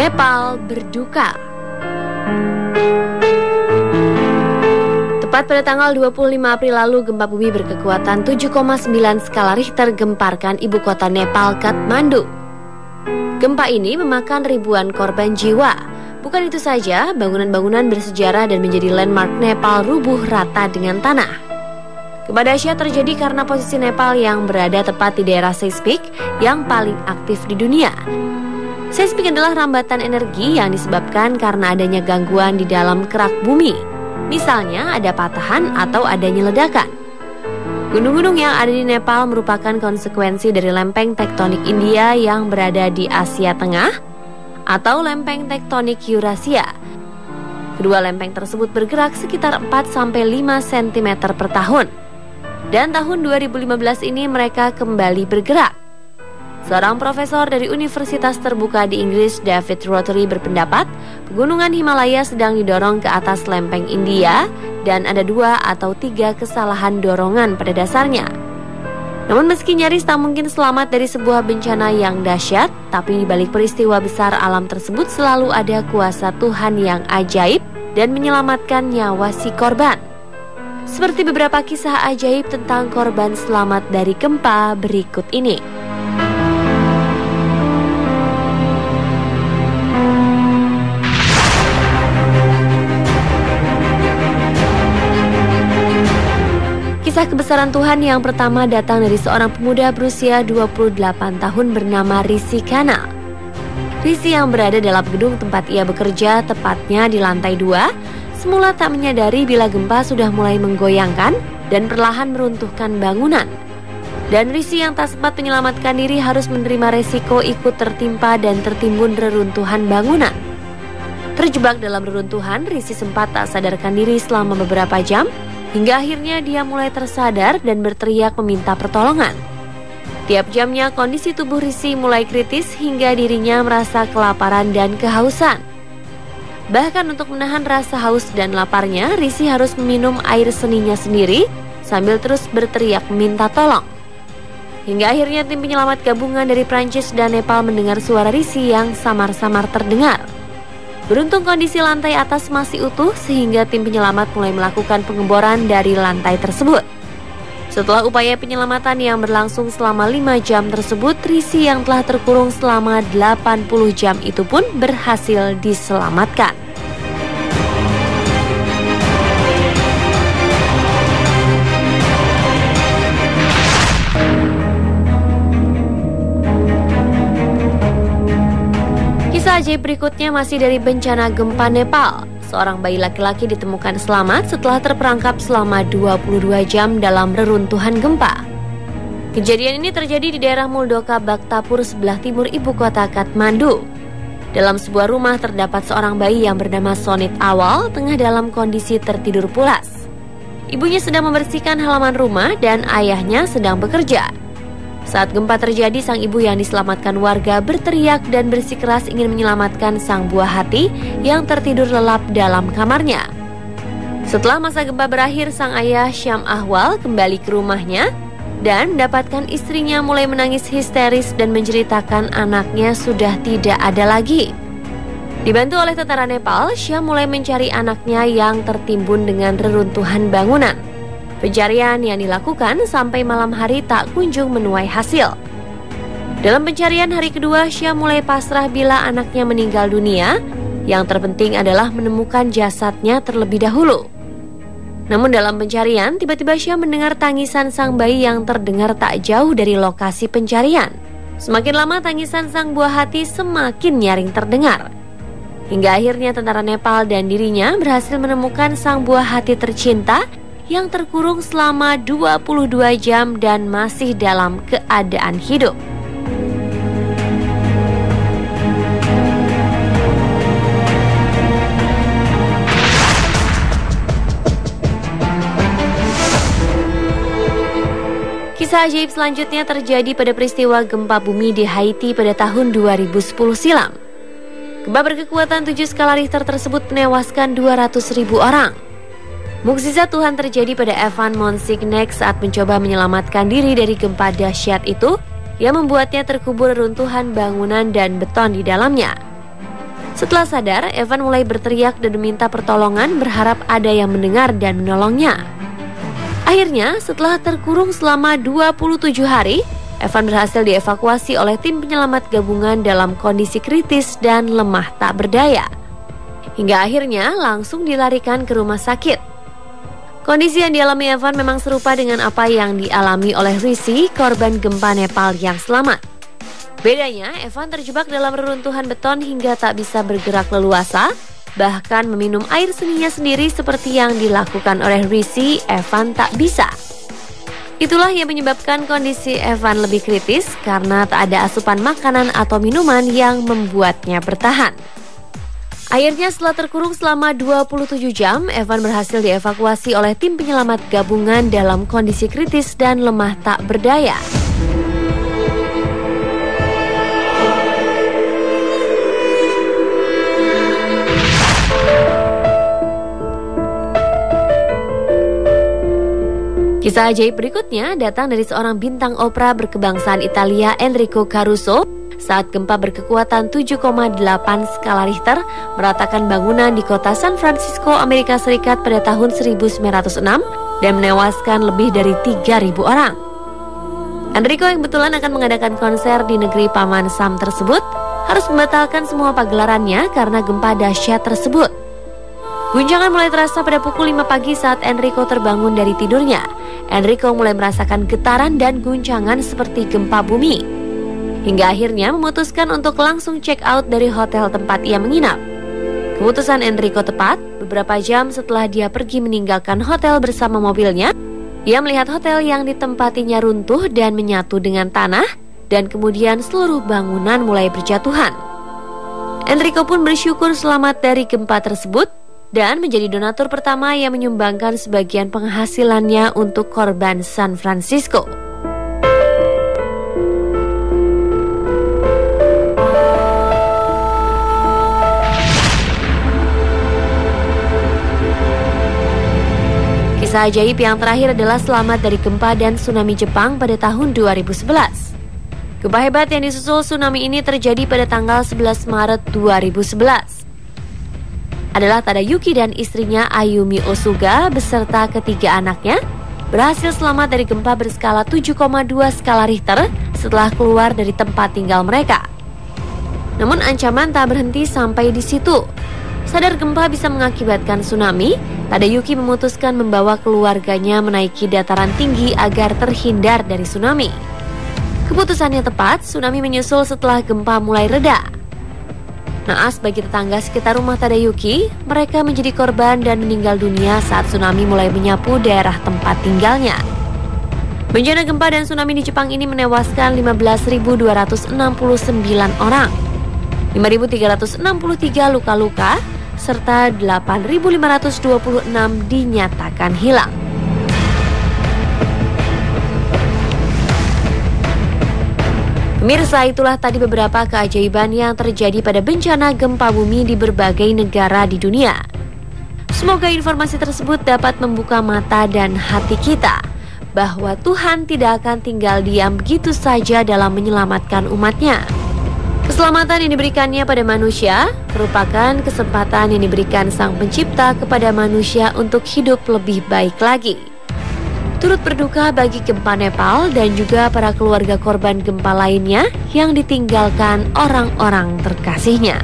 Nepal berduka. Tepat pada tanggal 25 April lalu, gempa bumi berkekuatan 7,9 skala Richter gemparkan ibu kota Nepal, Kathmandu. Gempa ini memakan ribuan korban jiwa. Bukan itu saja, bangunan-bangunan bersejarah dan menjadi landmark Nepal rubuh rata dengan tanah. Gempa dahsyat terjadi karena posisi Nepal yang berada tepat di daerah seismik yang paling aktif di dunia. Seismik adalah rambatan energi yang disebabkan karena adanya gangguan di dalam kerak bumi. Misalnya ada patahan atau adanya ledakan. Gunung-gunung yang ada di Nepal merupakan konsekuensi dari lempeng tektonik India yang berada di Asia Tengah atau lempeng tektonik Eurasia. Kedua lempeng tersebut bergerak sekitar 4-5 cm per tahun. Dan tahun 2015 ini mereka kembali bergerak. Seorang profesor dari Universitas Terbuka di Inggris, David Rothery, berpendapat pegunungan Himalaya sedang didorong ke atas lempeng India dan ada 2 atau 3 kesalahan dorongan pada dasarnya. Namun meski nyaris tak mungkin selamat dari sebuah bencana yang dahsyat, tapi di balik peristiwa besar alam tersebut selalu ada kuasa Tuhan yang ajaib dan menyelamatkan nyawa si korban. Seperti beberapa kisah ajaib tentang korban selamat dari gempa berikut ini. Kisah kebesaran Tuhan yang pertama datang dari seorang pemuda berusia 28 tahun bernama Rishi Khanna. Rishi yang berada dalam gedung tempat ia bekerja, tepatnya di lantai 2, semula tak menyadari bila gempa sudah mulai menggoyangkan dan perlahan meruntuhkan bangunan. Dan Rishi yang tak sempat menyelamatkan diri harus menerima resiko ikut tertimpa dan tertimbun reruntuhan bangunan. Terjebak dalam reruntuhan, Rishi sempat tak sadarkan diri selama beberapa jam, hingga akhirnya dia mulai tersadar dan berteriak meminta pertolongan. Tiap jamnya kondisi tubuh Rishi mulai kritis hingga dirinya merasa kelaparan dan kehausan. Bahkan untuk menahan rasa haus dan laparnya, Rishi harus meminum air seninya sendiri sambil terus berteriak meminta tolong. Hingga akhirnya tim penyelamat gabungan dari Prancis dan Nepal mendengar suara Rishi yang samar-samar terdengar. Beruntung kondisi lantai atas masih utuh sehingga tim penyelamat mulai melakukan pengeboran dari lantai tersebut. Setelah upaya penyelamatan yang berlangsung selama 5 jam tersebut, Rishi yang telah terkurung selama 80 jam itu pun berhasil diselamatkan. Kisah ajaib berikutnya masih dari bencana gempa Nepal. Seorang bayi laki-laki ditemukan selamat setelah terperangkap selama 22 jam dalam reruntuhan gempa. Kejadian ini terjadi di daerah Muldoka Bhaktapur sebelah timur ibu kota Kathmandu. Dalam sebuah rumah terdapat seorang bayi yang bernama Sonit Awal tengah dalam kondisi tertidur pulas. Ibunya sedang membersihkan halaman rumah dan ayahnya sedang bekerja. Saat gempa terjadi, sang ibu yang diselamatkan warga berteriak dan bersikeras ingin menyelamatkan sang buah hati yang tertidur lelap dalam kamarnya. Setelah masa gempa berakhir, sang ayah Syam Ahwal kembali ke rumahnya dan dapatkan istrinya mulai menangis histeris dan menceritakan anaknya sudah tidak ada lagi. Dibantu oleh tentara Nepal, Syam mulai mencari anaknya yang tertimbun dengan reruntuhan bangunan. Pencarian yang dilakukan sampai malam hari tak kunjung menuai hasil. Dalam pencarian hari kedua, Syam mulai pasrah bila anaknya meninggal dunia. Yang terpenting adalah menemukan jasadnya terlebih dahulu. Namun dalam pencarian, tiba-tiba Syam mendengar tangisan sang bayi yang terdengar tak jauh dari lokasi pencarian. Semakin lama tangisan sang buah hati semakin nyaring terdengar. Hingga akhirnya tentara Nepal dan dirinya berhasil menemukan sang buah hati tercinta yang terkurung selama 22 jam dan masih dalam keadaan hidup. Kisah ajaib selanjutnya terjadi pada peristiwa gempa bumi di Haiti pada tahun 2010 silam. Gempa berkekuatan 7 skala Richter tersebut menewaskan 200.000 orang. Mukjizat Tuhan terjadi pada Evan Monsignac saat mencoba menyelamatkan diri dari gempa dahsyat itu yang membuatnya terkubur runtuhan bangunan dan beton di dalamnya. Setelah sadar, Evan mulai berteriak dan meminta pertolongan berharap ada yang mendengar dan menolongnya. Akhirnya, setelah terkurung selama 27 hari, Evan berhasil dievakuasi oleh tim penyelamat gabungan dalam kondisi kritis dan lemah tak berdaya. Hingga akhirnya langsung dilarikan ke rumah sakit. Kondisi yang dialami Evan memang serupa dengan apa yang dialami oleh Rishi, korban gempa Nepal yang selamat. Bedanya, Evan terjebak dalam reruntuhan beton hingga tak bisa bergerak leluasa, bahkan meminum air seninya sendiri seperti yang dilakukan oleh Rishi, Evan tak bisa. Itulah yang menyebabkan kondisi Evan lebih kritis karena tak ada asupan makanan atau minuman yang membuatnya bertahan. Akhirnya setelah terkurung selama 27 jam, Evan berhasil dievakuasi oleh tim penyelamat gabungan dalam kondisi kritis dan lemah tak berdaya. Kisah ajaib berikutnya datang dari seorang bintang opera berkebangsaan Italia, Enrico Caruso, saat gempa berkekuatan 7,8 skala Richter meratakan bangunan di kota San Francisco, Amerika Serikat pada tahun 1906 dan menewaskan lebih dari 3.000 orang. Enrico yang kebetulan akan mengadakan konser di negeri Paman Sam tersebut harus membatalkan semua pagelarannya karena gempa dahsyat tersebut. Guncangan mulai terasa pada pukul 5 pagi saat Enrico terbangun dari tidurnya. Enrico mulai merasakan getaran dan guncangan seperti gempa bumi. Hingga akhirnya memutuskan untuk langsung check out dari hotel tempat ia menginap. Keputusan Enrico tepat, beberapa jam setelah dia pergi meninggalkan hotel bersama mobilnya, ia melihat hotel yang ditempatinya runtuh dan menyatu dengan tanah, dan kemudian seluruh bangunan mulai berjatuhan. Enrico pun bersyukur selamat dari gempa tersebut, dan menjadi donatur pertama yang menyumbangkan sebagian penghasilannya untuk korban San Francisco. Kisah ajaib yang terakhir adalah selamat dari gempa dan tsunami Jepang pada tahun 2011. Gempa hebat yang disusul tsunami ini terjadi pada tanggal 11 Maret 2011. Adalah Tadayuki dan istrinya Ayumi Osuga beserta ketiga anaknya berhasil selamat dari gempa berskala 7,2 skala Richter setelah keluar dari tempat tinggal mereka. Namun ancaman tak berhenti sampai di situ. Sadar gempa bisa mengakibatkan tsunami, Tadayuki memutuskan membawa keluarganya menaiki dataran tinggi agar terhindar dari tsunami. Keputusannya tepat, tsunami menyusul setelah gempa mulai reda. Naas bagi tetangga sekitar rumah Tadayuki, mereka menjadi korban dan meninggal dunia saat tsunami mulai menyapu daerah tempat tinggalnya. Bencana gempa dan tsunami di Jepang ini menewaskan 15.269 orang, 5.363 luka-luka, serta 8.526 dinyatakan hilang. Pemirsa, itulah tadi beberapa keajaiban yang terjadi pada bencana gempa bumi di berbagai negara di dunia. Semoga informasi tersebut dapat membuka mata dan hati kita bahwa Tuhan tidak akan tinggal diam begitu saja dalam menyelamatkan umatnya. Keselamatan yang diberikannya pada manusia merupakan kesempatan yang diberikan Sang Pencipta kepada manusia untuk hidup lebih baik lagi. Turut berduka bagi gempa Nepal dan juga para keluarga korban gempa lainnya yang ditinggalkan orang-orang terkasihnya.